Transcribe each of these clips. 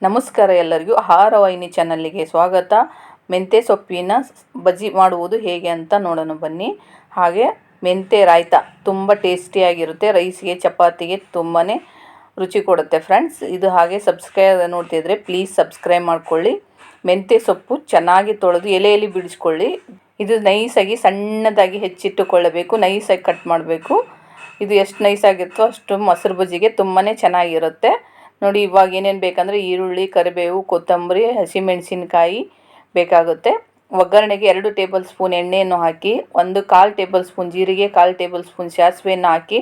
ನಮಸ್ಕಾರ ಎಲ್ಲರಿಗೂ ಆಹಾರ ವಾಹಿನಿ ಚಾನಲ್ಗೆ ಸ್ವಾಗತ. ಮೆಂತ್ಯ ಸೊಪ್ಪಿನ ಬಜ್ಜಿ ಮಾಡುವುದು ಹೇಗೆ ಅಂತ ನೋಡೋಣ ಬನ್ನಿ. ಹಾಗೆ ಮೆಂತ್ಯ ರಾಯ್ತ ತುಂಬ ಟೇಸ್ಟಿಯಾಗಿರುತ್ತೆ, ರೈಸ್ಗೆ ಚಪಾತಿಗೆ ತುಂಬಾ ರುಚಿ ಕೊಡುತ್ತೆ ಫ್ರೆಂಡ್ಸ್. ಇದು ಹಾಗೆ ಸಬ್ಸ್ಕ್ರೈಬ್ ನೋಡ್ತಿದ್ರೆ ಪ್ಲೀಸ್ ಸಬ್ಸ್ಕ್ರೈಬ್ ಮಾಡ್ಕೊಳ್ಳಿ. ಮೆಂತ್ಯ ಸೊಪ್ಪು ಚೆನ್ನಾಗಿ ತೊಳೆದು ಎಲೆಯಲ್ಲಿ ಬಿಡಿಸ್ಕೊಳ್ಳಿ. ಇದು ನೈಸಾಗಿ ಸಣ್ಣದಾಗಿ ಹೆಚ್ಚಿಟ್ಟುಕೊಳ್ಳಬೇಕು, ನೈಸಾಗಿ ಕಟ್ ಮಾಡಬೇಕು. ಇದು ಎಷ್ಟು ನೈಸಾಗಿರುತ್ತೋ ಅಷ್ಟು ಮೊಸರು ಬಜ್ಜಿಗೆ ತುಂಬಾ ಚೆನ್ನಾಗಿರುತ್ತೆ. ನೋಡಿ, ಇವಾಗ ಏನೇನು ಬೇಕಂದರೆ ಈರುಳ್ಳಿ, ಕರಿಬೇವು, ಕೊತ್ತಂಬರಿ, ಹಸಿಮೆಣಸಿನಕಾಯಿ ಬೇಕಾಗುತ್ತೆ. ಒಗ್ಗರಣೆಗೆ 2 ಟೇಬಲ್ ಸ್ಪೂನ್ ಎಣ್ಣೆಯನ್ನು ಹಾಕಿ, 1/4 ಟೇಬಲ್ ಸ್ಪೂನ್ ಜೀರಿಗೆ, 1/4 ಟೇಬಲ್ ಸ್ಪೂನ್ ಸಾಸಿವೆಯನ್ನು ಹಾಕಿ.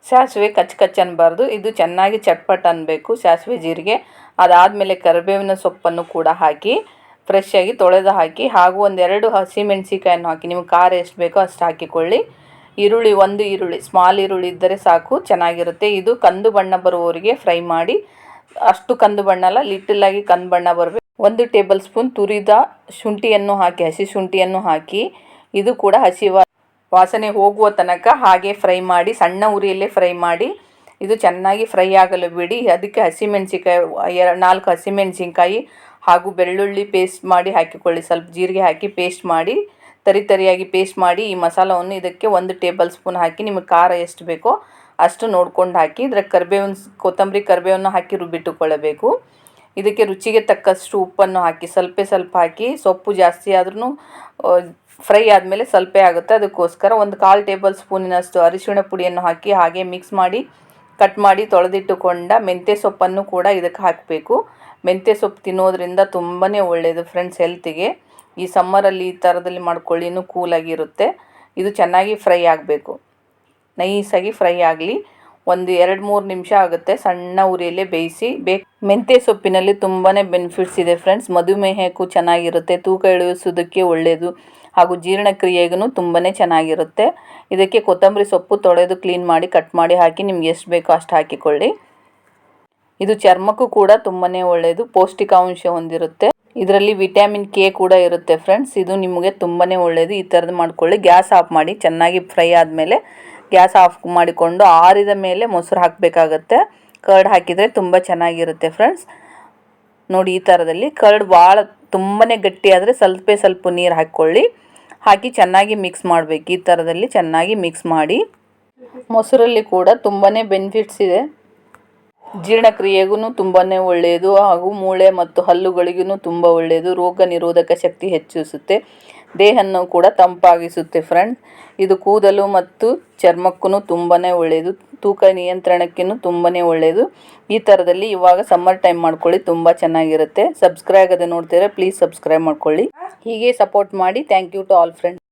ಸಾಸಿವೆ ಕಚ್ಚ ಅನ್ನಬಾರ್ದು, ಇದು ಚೆನ್ನಾಗಿ ಚಟ್ಪಟ್ ಅನ್ನಬೇಕು ಸಾಸಿವೆ ಜೀರಿಗೆ. ಅದಾದಮೇಲೆ ಕರಿಬೇವಿನ ಸೊಪ್ಪನ್ನು ಕೂಡ ಹಾಕಿ ಫ್ರೆಶ್ಶಾಗಿ ತೊಳೆದು ಹಾಕಿ, ಹಾಗೂ 1-2 ಹಸಿಮೆಣಸಿಕಾಯನ್ನು ಹಾಕಿ. ನಿಮಗೆ ಖಾರ ಎಷ್ಟು ಬೇಕೋ ಅಷ್ಟು ಹಾಕಿಕೊಳ್ಳಿ. ಈರುಳ್ಳಿ, 1 ಈರುಳ್ಳಿ, ಸ್ಮಾಲ್ ಈರುಳ್ಳಿ ಇದ್ದರೆ ಸಾಕು, ಚೆನ್ನಾಗಿರುತ್ತೆ. ಇದು ಕಂದು ಬಣ್ಣ ಬರುವವರೆಗೆ ಫ್ರೈ ಮಾಡಿ. ಅಷ್ಟು ಕಂದು ಬಣ್ಣ ಅಲ್ಲ, ಲಿಟಲಾಗಿ ಕಂದು ಬಣ್ಣ ಬರಬೇಕು. 1 ಟೇಬಲ್ ಸ್ಪೂನ್ ತುರಿದ ಶುಂಠಿಯನ್ನು ಹಾಕಿ, ಹಸಿ ಶುಂಠಿಯನ್ನು ಹಾಕಿ. ಇದು ಕೂಡ ಹಸಿ ವಾಸನೆ ಹೋಗುವ ತನಕ ಹಾಗೆ ಫ್ರೈ ಮಾಡಿ, ಸಣ್ಣ ಉರಿಯಲ್ಲೇ ಫ್ರೈ ಮಾಡಿ. ಇದು ಚೆನ್ನಾಗಿ ಫ್ರೈ ಆಗಲು ಬಿಡಿ. ಅದಕ್ಕೆ ಹಸಿಮೆಣಸಿಕಾಯಿ 4 ಹಸಿಮೆಣಸಿನ್ಕಾಯಿ ಹಾಗೂ ಬೆಳ್ಳುಳ್ಳಿ ಪೇಸ್ಟ್ ಮಾಡಿ ಹಾಕಿಕೊಳ್ಳಿ. ಸ್ವಲ್ಪ ಜೀರಿಗೆ ಹಾಕಿ ಪೇಸ್ಟ್ ಮಾಡಿ, ತರಿಯಾಗಿ ಪೇಸ್ಟ್ ಮಾಡಿ. ಈ ಮಸಾಲವನ್ನು ಇದಕ್ಕೆ 1 ಟೇಬಲ್ ಸ್ಪೂನ್ ಹಾಕಿ, ನಿಮಗೆ ಖಾರ ಎಷ್ಟು ಬೇಕೋ ಅಷ್ಟು ನೋಡ್ಕೊಂಡು ಹಾಕಿ. ಇದಕ್ಕೆ ಕೊತ್ತಂಬರಿ ಕರಿಬೇವನ್ನು ಹಾಕಿ ರುಬ್ಬಿಟ್ಟುಕೊಳ್ಳಬೇಕು. ಇದಕ್ಕೆ ರುಚಿಗೆ ತಕ್ಕಷ್ಟು ಉಪ್ಪನ್ನು ಹಾಕಿ, ಸ್ವಲ್ಪ ಹಾಕಿ. ಸೊಪ್ಪು ಜಾಸ್ತಿ ಆದ್ರೂ ಫ್ರೈ ಆದಮೇಲೆ ಸ್ವಲ್ಪ ಆಗುತ್ತೆ, ಅದಕ್ಕೋಸ್ಕರ 1/4 ಟೇಬಲ್ ಸ್ಪೂನಿನಷ್ಟು ಅರಿಶಿಣ ಪುಡಿಯನ್ನು ಹಾಕಿ ಹಾಗೆ ಮಿಕ್ಸ್ ಮಾಡಿ. ಕಟ್ ಮಾಡಿ ತೊಳೆದಿಟ್ಟುಕೊಂಡ ಮೆಂತ್ಯ ಸೊಪ್ಪನ್ನು ಕೂಡ ಇದಕ್ಕೆ ಹಾಕಬೇಕು. ಮೆಂತ್ಯ ಸೊಪ್ಪು ತಿನ್ನೋದ್ರಿಂದ ತುಂಬಾ ಒಳ್ಳೆಯದು ಫ್ರೆಂಡ್ಸ್ ಹೆಲ್ತಿಗೆ. ಈ ಸಮ್ಮರಲ್ಲಿ ಈ ಥರದಲ್ಲಿ ಮಾಡ್ಕೊಳ್ಳಿ, ಇನ್ನೂ ಕೂಲಾಗಿರುತ್ತೆ. ಇದು ಚೆನ್ನಾಗಿ ಫ್ರೈ ಆಗಬೇಕು, ನೈಸಾಗಿ ಫ್ರೈ ಆಗಲಿ. 1-2-3 ನಿಮಿಷ ಆಗುತ್ತೆ, ಸಣ್ಣ ಉರಿಯಲ್ಲೇ ಬೇಯಿಸಿ. ಮೆಂತ್ಯ ಸೊಪ್ಪಿನಲ್ಲಿ ತುಂಬಾ ಬೆನಿಫಿಟ್ಸ್ ಇದೆ ಫ್ರೆಂಡ್ಸ್. ಮಧುಮೇಹಕ್ಕೂ ಚೆನ್ನಾಗಿರುತ್ತೆ, ತೂಕ ಇಳಿಸೋದಕ್ಕೆ ಒಳ್ಳೆಯದು, ಹಾಗೂ ಜೀರ್ಣಕ್ರಿಯೆಗೂ ತುಂಬಾ ಚೆನ್ನಾಗಿರುತ್ತೆ. ಇದಕ್ಕೆ ಕೊತ್ತಂಬರಿ ಸೊಪ್ಪು ತೊಳೆದು ಕ್ಲೀನ್ ಮಾಡಿ ಕಟ್ ಮಾಡಿ ಹಾಕಿ, ನಿಮ್ಗೆ ಎಷ್ಟು ಬೇಕೋ ಅಷ್ಟು ಹಾಕಿಕೊಳ್ಳಿ. ಇದು ಚರ್ಮಕ್ಕೂ ಕೂಡ ತುಂಬಾ ಒಳ್ಳೆಯದು, ಪೌಷ್ಟಿಕಾಂಶ ಹೊಂದಿರುತ್ತೆ. ಇದರಲ್ಲಿ ವಿಟಮಿನ್ ಕೆ ಕೂಡ ಇರುತ್ತೆ ಫ್ರೆಂಡ್ಸ್. ಇದು ನಿಮಗೆ ತುಂಬಾ ಒಳ್ಳೆಯದು. ಈ ಥರದ್ದು ಮಾಡ್ಕೊಳ್ಳಿ. ಗ್ಯಾಸ್ ಆಫ್ ಮಾಡಿ. ಚೆನ್ನಾಗಿ ಫ್ರೈ ಆದಮೇಲೆ ಗ್ಯಾಸ್ ಆಫ್ ಮಾಡಿಕೊಂಡು ಆರಿದ ಮೇಲೆ ಮೊಸರು ಹಾಕಬೇಕಾಗತ್ತೆ. ಕರ್ಡ್ ಹಾಕಿದರೆ ತುಂಬ ಚೆನ್ನಾಗಿರುತ್ತೆ ಫ್ರೆಂಡ್ಸ್. ನೋಡಿ, ಈ ಥರದಲ್ಲಿ ಕರ್ಡ್ ಭಾಳ ತುಂಬಾ ಗಟ್ಟಿ ಆದರೆ ಸ್ವಲ್ಪ ನೀರು ಹಾಕ್ಕೊಳ್ಳಿ. ಹಾಕಿ ಚೆನ್ನಾಗಿ ಮಿಕ್ಸ್ ಮಾಡಬೇಕು. ಈ ಥರದಲ್ಲಿ ಚೆನ್ನಾಗಿ ಮಿಕ್ಸ್ ಮಾಡಿ. ಮೊಸರಲ್ಲಿ ಕೂಡ ತುಂಬಾ ಬೆನಿಫಿಟ್ಸ್ ಇದೆ, ಜೀರ್ಣಕ್ರಿಯೆಗೂ ತುಂಬಾ ಒಳ್ಳೆಯದು, ಹಾಗೂ ಮೂಳೆ ಮತ್ತು ಹಲ್ಲುಗಳಿಗೂ ತುಂಬ ಒಳ್ಳೆಯದು. ರೋಗ ನಿರೋಧಕ ಶಕ್ತಿ ಹೆಚ್ಚಿಸುತ್ತೆ, ದೇಹವನ್ನು ಕೂಡ ತಂಪಾಗಿಸುತ್ತೆ ಫ್ರೆಂಡ್ಸ್. ಇದು ಕೂದಲು ಮತ್ತು ಚರ್ಮಕ್ಕೂ ತುಂಬಾ ಒಳ್ಳೆಯದು, ತೂಕ ನಿಯಂತ್ರಣಕ್ಕೂ ತುಂಬಾ ಒಳ್ಳೆಯದು. ಈ ಥರದಲ್ಲಿ ಇವಾಗ ಸಮ್ಮರ್ ಟೈಮ್ ಮಾಡ್ಕೊಳ್ಳಿ, ತುಂಬ ಚೆನ್ನಾಗಿರುತ್ತೆ. ಸಬ್ಸ್ಕ್ರೈಬ್ ಆಗದೆ ನೋಡ್ತೀರಾ ಪ್ಲೀಸ್ ಸಬ್ಸ್ಕ್ರೈಬ್ ಮಾಡ್ಕೊಳ್ಳಿ. ಹೀಗೆ ಸಪೋರ್ಟ್ ಮಾಡಿ. Thank you to all friends.